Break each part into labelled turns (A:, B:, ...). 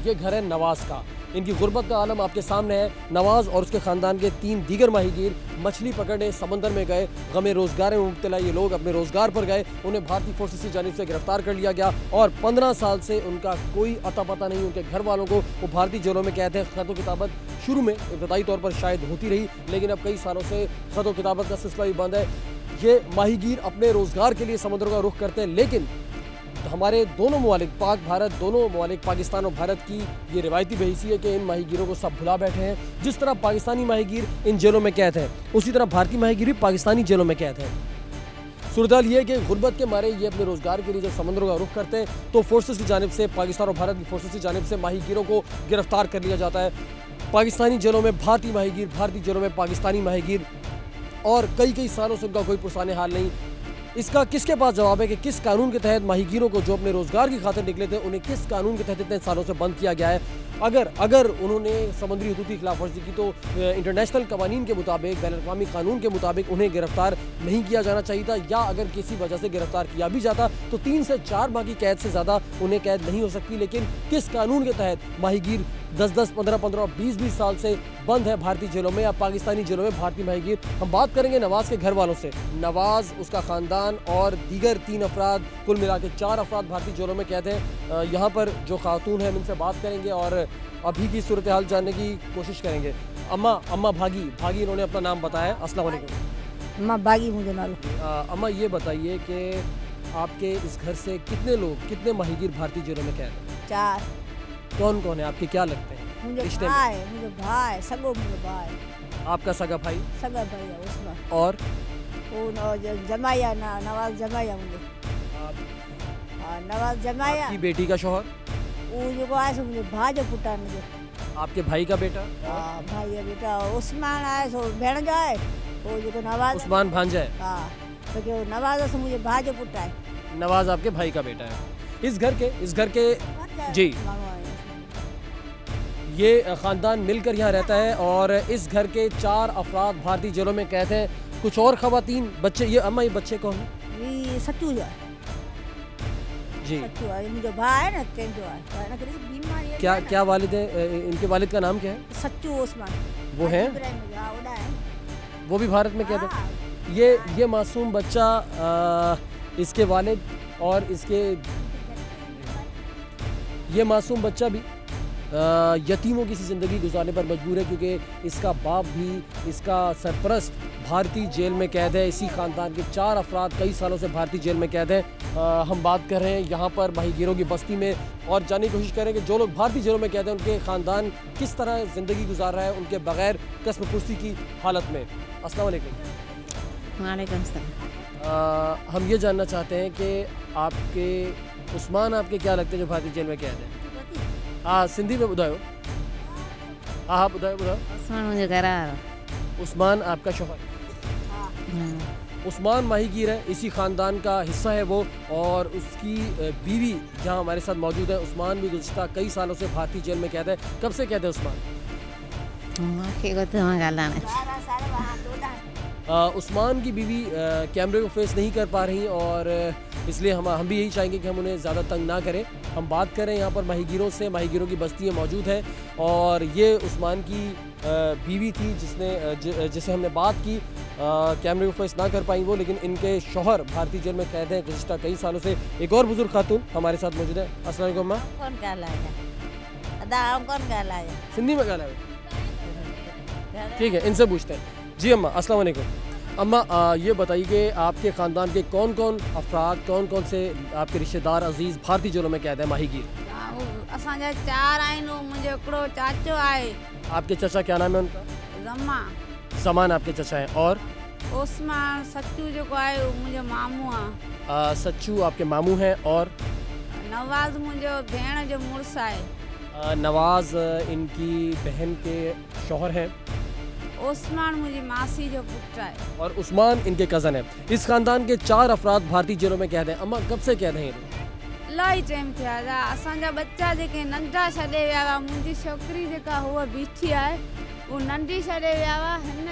A: ये घर है नवाज का। इनकी गुर्बत का आलम आपके सामने है। नवाज और उसके ख़ानदान के 3 दीगर माहीगीर मछली पकड़ने समंदर में गए। गमे रोज़गार में मुब्तला ये लोग अपने रोज़गार पर गए। उन्हें भारतीय फोर्सेस की जानिब से गिरफ्तार कर लिया गया और 15 साल से उनका कोई अता पता नहीं। उनके घर वालों को वो भारतीय जेलों में कैद है। ख़त किताबत शुरू में इब्तदाई तौर पर शायद होती रही, लेकिन अब कई सालों से ख़त किताबत का सिलसिला भी बंद है। ये माहीगीर अपने रोज़गार के लिए समुद्र का रुख करते हैं, लेकिन हमारे दोनों ममालिक पाक भारत, दोनों ममालिक पाकिस्तान और भारत की ये रिवायती बहसी है कि इन माहीगीरों को सब भुला बैठे हैं। जिस तरह पाकिस्तानी माहीगीर इन जेलों में कैद हैं, उसी तरह भारतीय माहीगीर भी पाकिस्तानी जेलों में कैद हैं। सूरत ये है कि गुर्बत के मारे ये अपने रोज़गार के लिए जब समुद्रों का रुख करते हैं तो फोर्सेस की जानिब से, पाकिस्तान और भारत की फोर्सेस की जानिब से माहीगीरों को गिरफ्तार कर लिया जाता है। पाकिस्तानी जेलों में भारतीय माहीगीर, भारतीय जेलों में पाकिस्तानी माहीगीर, और कई सालों से उनका कोई पुरसाने हाल नहीं। इसका किसके पास जवाब है कि किस कानून के तहत माहीगीरों को जो अपने रोज़गार की खातिर निकले थे उन्हें किस कानून के तहत इतने सालों से बंद किया गया है। अगर उन्होंने समुद्री हदूद की खिलाफ वर्जी की तो इंटरनेशनल कवानीन के मुताबिक, बैनुल-अक़वामी कानून के मुताबिक उन्हें गिरफ्तार नहीं किया जाना चाहिए था, या अगर किसी वजह से गिरफ्तार किया भी जाता तो 3 से 4 माह की कैद से ज़्यादा उन्हें कैद नहीं हो सकती। लेकिन किस कानून के तहत माहीगीर 10-10, 15-15, 20-20 साल से बंद है भारतीय जेलों में या पाकिस्तानी जेलों में भारतीय माहीगीर। हम बात करेंगे नवाज के घर वालों से। नवाज, उसका ख़ानदान और दीगर 3 अफराद, कुल मिला के 4 अफराद भारतीय जेलों में कैद हैं। यहाँ पर जो खातून है हम इनसे बात करेंगे और अभी की सूरत हाल जानने की कोशिश करेंगे। अम्मा भागी इन्होंने अपना नाम बताया। अस्सलाम वालेकुम।
B: अम्मा भागी मुझे नाम।
A: अम्मा ये बताइए कि आपके इस घर से कितने माहीगीर भारतीय जेलों में कैद हैं?
B: 4।
A: कौन कौन है आपके, क्या लगते हैं
B: मुझे
A: रिश्ते
B: भाई,
A: में?
B: मुझे भाई सगो, मुझे भाई।
A: आपका सगा भाई?
B: सगा भाई है उसमें।
A: और
B: वो जमाया ना, नवाज जमाया मुझे। नवाज जमाया।
A: आपकी बेटी का शौहर?
B: वो जो आए सो मुझे भाई पुटा मुझे।
A: आपके भाई का बेटा?
B: भाई है बेटा उस्मान आए सो भेड़ जाए। वो जो नवाज
A: उस्मान भांजा है।
B: हाँ, तो जो नवाज से मुझे भाई पुटा है।
A: नवाज आपके भाई का बेटा है। इस घर के जी, ये ख़ानदान मिलकर यहाँ रहता है और इस घर के 4 अफराद भारतीय जेलों में कैद हैं। कुछ और ख़वातीन, बच्चे, ये अम्मा, ये बच्चे कौन हैं?
B: ये सच्चू है
A: जी,
B: सच्चू है, मुझे भाई है ना, तेन जो है ना, किसी बीमारी है।
A: क्या वालिद है? इनके वालिद का नाम क्या है?
B: सच्चू उस्मान।
A: वो हैं? वो भी भारत में कैद है। ये मासूम बच्चा, इसके वालिद और इसके ये मासूम बच्चा भी यतीमों की सी ज़िंदगी गुजारने पर मजबूर है, क्योंकि इसका बाप भी, इसका सरपरस्त भारतीय जेल में कैद है। इसी ख़ानदान के 4 अफराद कई सालों से भारतीय जेल में कैद हैं। हम बात कर रहे हैं यहाँ पर माहीगीरों की बस्ती में और जानने की कोशिश करें कि जो लोग भारतीय जेलों में कैद हैं उनके ख़ानदान किस तरह ज़िंदगी गुजार रहा है उनके बग़ैर कस्म कुर्सी की हालत में। अस्सलाम वालेकुम।
B: वालेकुम सलाम।
A: हम ये जानना चाहते हैं कि आपके उस्मान आपके क्या लगते हैं जो भारतीय जेल में कैद है? हाँ, सिंधी में बुधायो। हाँ, बुधायो।
B: उस्मान मुझे करार।
A: उस्मान आपका शौहर? उस्मान माहीगीर है, इसी ख़ानदान का हिस्सा है वो, और उसकी बीवी जहाँ हमारे साथ मौजूद है। उस्मान भी गुज़श्ता कई सालों से भारतीय जेल में कैद है। कब से कैद है उस्मान? उस्मान की बीवी कैमरे को फेस नहीं कर पा रही और इसलिए हम भी यही चाहेंगे कि हम उन्हें ज़्यादा तंग ना करें। हम बात करें यहाँ पर माहीगीरों से। माहीगीरों की बस्ती मौजूद है और ये उस्मान की बीवी थी जिसे हमने बात की। कैमरे को फेस ना कर पाई वो, लेकिन इनके शौहर भारतीय जेल में कैद हैं गुज़श्ता कई सालों से। एक और बुजुर्ग खातून हमारे साथ मौजूद है। अस्सलाम वालेकुम अम्मा। सिंधी में गाला है, ठीक है, इनसे पूछते हैं। जी अम्मा, अस्सलाम वालेकुम। अम्मा, ये बताइए कि आपके ख़ानदान के कौन कौन अफराद, कौन से आपके रिश्तेदार अजीज़ भारतीय जेलों में कैद है माहीगीर?
B: असांजा 4 आहिनि, मुंहिंजो हिकिड़ो चाचो आहे।
A: आपके चाचा क्या नाम है उनका? जमान आपके चाचा हैं। और
B: उस्मान सच्चू जो आहे मुंहिंजो मामू आहे।
A: सच्चू आपके मामू हैं। और
B: नवाज मुंहिंजो भेण जो मुड़ुस आहे।
A: नवाज इनकी बहन के शौहर हैं।
B: उस्मान मुझे मासी जो पुत्र है। और
A: उस्मान इनके कज़न है। इस ख़ानदान के 4 अफराद भारतीय जेलों में कैद हैं। अम्मा, कब से कैद हैं ये लोग?
B: इलाही टाइम थिया असांजा बच्चा जेके नंढा छॾे विया हुआ। मुंहिंजी छोकिरी जेका हुआ बीठी आहे वो नंढी छॾे विया हुआ। हिन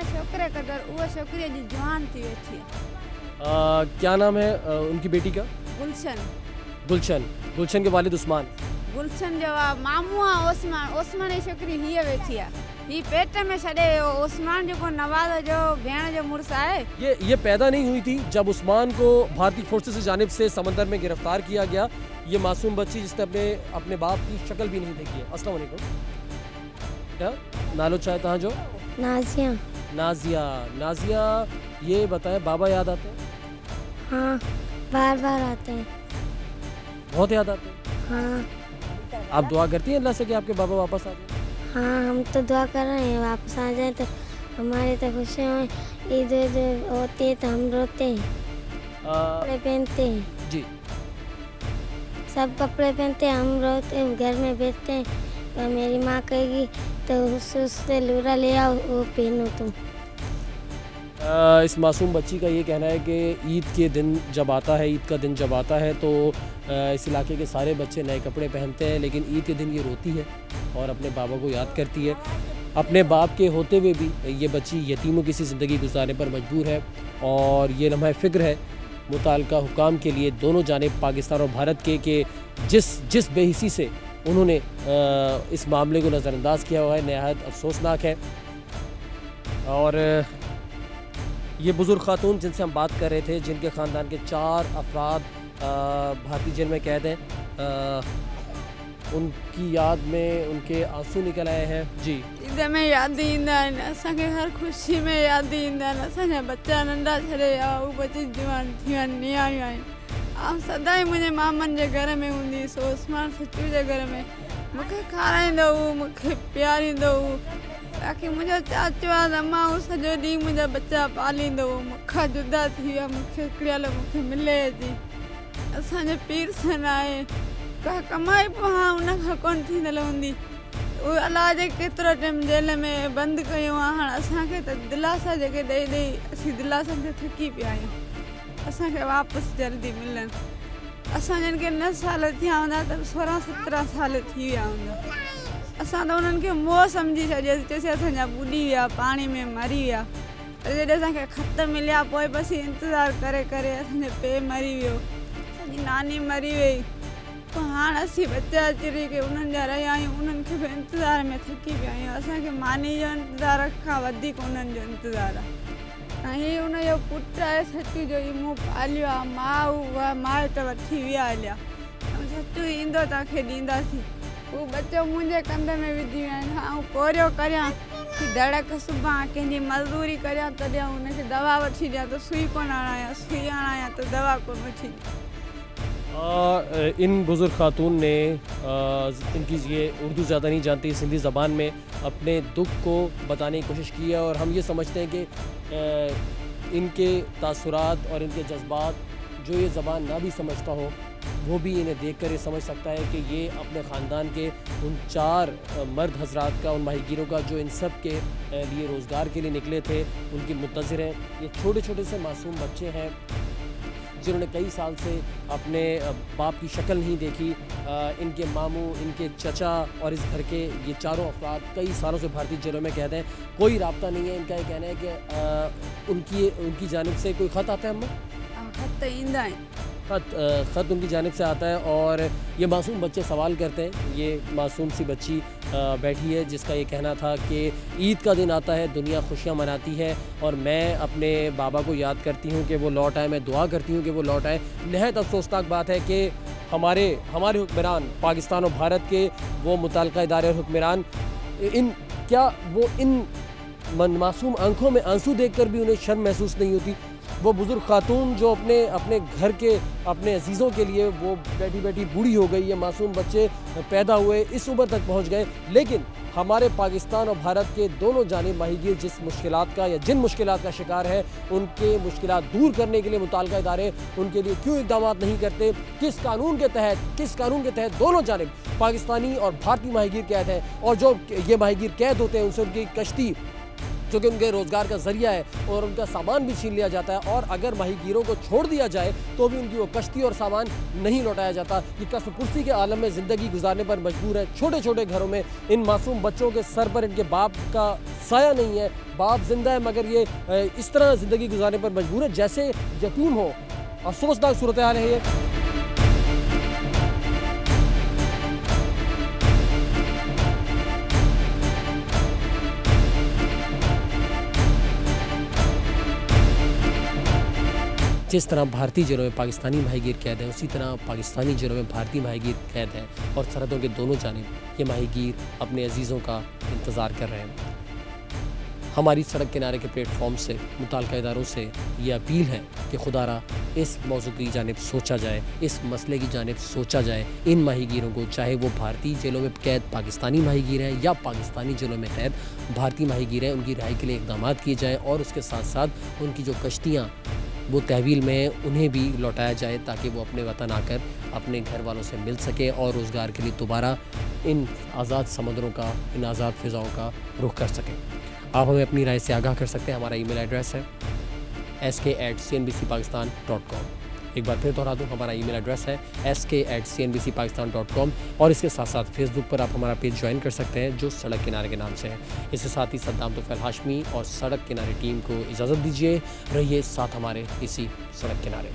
B: छोकिरे क़दुरु उहा छोकिरी अॼु जवान थी वेठी आहे।
A: क्या नाम है उनकी बेटी का?
B: गुलशन।
A: गुलशन के वालिद उस्मान।
B: गुलशन जो मामू आहे ओसमान जी छोकिरी हीअ वेठी आहे। ही पेट में छॾे उस्मान जो नवाज़ जो भेण जो मुड़ुस आहे।
A: ये पैदा नहीं हुई थी जब उस्मान को भारतीय फोर्सेस की जानिब से समंदर में गिरफ्तार किया गया। ये मासूम बच्ची जिसने अपने बाप की शक्ल भी नहीं देखी है। अस्सलाम वालेकुम। क्या नालो चाहे तहाँ जो?
C: नाजिया।
A: नाजिया, ये बताएं बाबा याद आते हैं?
C: हाँ, बार बार आते हैं।
A: बहुत याद आते हैं?
C: हाँ।
A: आप दुआ करती हैं अल्लाह से कि आपके बाबा वापस आ जाए?
C: हाँ, हम तो दुआ कर रहे हैं वापस आ जाए तो हमारी तो खुशी हो। ईद होती है तो हम रोते हैं, कपड़े पहनते हैं
A: जी,
C: सब कपड़े पहनते हैं, हम रोते हैं, घर में बैठते हैं। तो मेरी माँ कहेगी तो उससे लूरा ले आओ, वो पहनो तुम।
A: इस मासूम बच्ची का ये कहना है कि ईद के दिन जब आता है, ईद का दिन जब आता है तो इस इलाके के सारे बच्चे नए कपड़े पहनते हैं, लेकिन ईद के दिन ये रोती है और अपने बाबा को याद करती है। अपने बाप के होते हुए भी ये बच्ची यतीमों की सी ज़िंदगी गुजारने पर मजबूर है और ये लम्हा फ़िक्र है मुताल्लिका हुकाम के लिए, दोनों जानिब पाकिस्तान और भारत के जिस बेहिसी से उन्होंने इस मामले को नज़रअंदाज किया हुआ है, नहायत अफसोसनाक है। और ये बुज़ुर्ग खातून जिनसे हम बात कर रहे थे, जिनके ख़ानदान के 4 अफराद भारतीय जेल में कैद हैं, उनकी याद में उनके आंसू निकल आए हैं। जी,
B: ईद में याद ईंदा आहिनि, असांखे हर ख़ुशी में याद ईंदा आहिनि। असांजा बच्चा नंढा छॾे विया, उहे बची जवान थी विया आहिनि, नियाणियूं आहिनि। आउं सदाई मुंहिंजे मामनि जे घर में हूंदी हुअसि, उस्मान सचू जे घर में। मूंखे खाराईंदो हुओ, मूंखे पीआरींदो हुओ। बाक़ी मुंहिंजो चाचो आहे त मां उहो सॼो ॾींहुं मुंहिंजा बच्चा पालींदो हुओ। मूंखां जुदा थी विया, मूंखे हिकिड़ी हल मूंखे मिले थी। असांजो पीर सन आहे, का कमाई पोइ हा उन खां कोन थींदल हूंदी। उहे अलाह जे केतिरो टाइम जेल में बंदि कयूं आहे। हाणे असांखे त दिलासा जेके ॾेई ॾेई असीं दिलासनि ते थकी पिया आहियूं। असांखे वापसि जल्दी मिलनि। असां जिन खे 9 साल थिया हूंदा त 16-17 साल थी विया हूंदा। असां त उन्हनि खे मोह सम्झी छॾियोसीं, चयोसीं असांजा ॿुॾी विया, पाणी में मरी विया। त जॾहिं असांखे ख़त मिलिया पोइ बसि इंतज़ारु करे करे असांजो पीउ मरी वियो, असांजी नानी मरी वई। पोइ हाणे असीं बच्चा चिरी के उन्हनि जा रहिया आहियूं, उन्हनि खे बि इंतज़ार में थकी पिया आहियूं। असांखे मानी जो इंतज़ारु खां वधीक उन्हनि जो इंतज़ारु आहे। ऐं हीउ उनजो पुटु आहे सचू जो, ही मूं पालियो आहे। माउ उहा माउ त वठी विया हलिया, ऐं सचू ईंदो तव्हांखे ॾींदासीं। उहो बच्चो मुंहिंजे कंध में विझी विया आहिनि। ऐं पोरियो करियां की धड़क सुभां कंहिंजी मज़दूरी करियां तॾहिं हुनखे दवा वठी ॾियां त सुई कोन हणायां, सुई हणायां त दवा कोन वठी ॾियां।
A: इन बुज़ुर्ग खातून ने इनकी ये उर्दू ज़्यादा नहीं जानती, सिंधी ज़बान में अपने दुख को बताने की कोशिश की है और हम ये समझते हैं कि इनके तासुरात और इनके जज्बात जो ये ज़बान ना भी समझता हो वो भी इन्हें देखकर ये समझ सकता है कि ये अपने ख़ानदान के उन 4 मर्द हजरात का, उन माहीगीरों का जो इन सब के लिए रोज़गार के लिए निकले थे, उनकी मुंतज़िर हैं। ये छोटे छोटे से मासूम बच्चे हैं जिन्होंने कई साल से अपने बाप की शक्ल नहीं देखी। इनके मामू, इनके चचा और इस घर के ये चारों अफराद कई सालों से भारतीय जेलों में कैद हैं, कोई राब्ता नहीं है। इनका ये कहना है कि उनकी जानिब से कोई ख़त आता है, हम
B: ख़त ईंदा आहिनि,
A: ख़त उनकी जानिब से आता है और ये मासूम बच्चे सवाल करते हैं। ये मासूम सी बच्ची बैठी है जिसका ये कहना था कि ईद का दिन आता है, दुनिया खुशियाँ मनाती है और मैं अपने बाबा को याद करती हूँ कि वो लौट आए, मैं दुआ करती हूँ कि वो लौट आए। नहायत अफसोसनाक बात है कि हमारे हुक्मरान पाकिस्तान और भारत के वो मुतल्लिका इदारे और हुक्मरान इन मासूम आंखों में आंसू देखकर भी उन्हें शर्म महसूस नहीं होती। वो बुज़ुर्ग खातून जो अपने घर के अपने अजीज़ों के लिए वो बैठी बैठी बूढ़ी हो गई, ये मासूम बच्चे पैदा हुए, इस उम्र तक पहुंच गए, लेकिन हमारे पाकिस्तान और भारत के दोनों जानिब माहीगीर जिस मुश्किलात का या जिन मुश्किलात का शिकार है, उनके मुश्किलात दूर करने के लिए मुताल्लिका इदारे उनके लिए क्यों इक़दाम नहीं करते? किस कानून के तहत दोनों जानिब पाकिस्तानी और भारतीय माहीगीर कैद है और जो ये माहीगीर कैद होते हैं उनसे उनकी कश्ती जो कि उनके रोज़गार का ज़रिया है और उनका सामान भी छीन लिया जाता है और अगर माहीगीरों को छोड़ दिया जाए तो भी उनकी वो कश्ती और सामान नहीं लौटाया जाता। ये कसम-पुर्सी के आलम में ज़िंदगी गुजारने पर मजबूर है। छोटे छोटे घरों में इन मासूम बच्चों के सर पर इनके बाप का साया नहीं है, बाप जिंदा है मगर ये इस तरह ज़िंदगी गुजारने पर मजबूर है जैसे यतीम हो। अफसोसनाक सूरत हाल है ये। जिस तरह भारतीय जेलों में पाकिस्तानी माहीगीर कैद हैं, उसी तरह पाकिस्तानी जेलों में भारतीय माहीगीर कैद हैं और सरहदों के दोनों जानिब ये माहीगीर अपने अजीज़ों का इंतज़ार कर रहे हैं। हमारी सड़क किनारे के प्लेटफॉर्म से मुताल्लिका इदारों से ये अपील है कि खुदारा इस मौजू की जानिब सोचा जाए, इस मसले की जानिब सोचा जाए। इन माहीगीरों को, चाहे वो भारतीय जेलों में कैद पाकिस्तानी माहीगीर हैं या पाकिस्तानी जेलों में कैद भारतीय माहीगीर हैं, उनकी रिहाई के लिए इक़दाम किए जाएँ और उसके साथ साथ उनकी जो कश्तियाँ वो तहवील में उन्हें भी लौटाया जाए ताकि वो अपने वतन आकर अपने घर वालों से मिल सके और रोज़गार के लिए दोबारा इन आज़ाद समंदरों का, इन आज़ाद फ़िज़ाओं का रुख कर सकें। आप हमें अपनी राय से आगाह कर सकते हैं। हमारा ईमेल एड्रेस है sk@cnbcpakistan.com। एक बार फिर दोहरा दूँ, हमारा ईमेल एड्रेस है sk@cnbcpakistan.com और इसके साथ साथ फेसबुक पर आप हमारा पेज ज्वाइन कर सकते हैं जो सड़क किनारे के नाम से है। इसके साथ ही सद्दाम तुफ़ैल हाशमी और सड़क किनारे टीम को इजाज़त दीजिए। रहिए साथ हमारे इसी सड़क किनारे।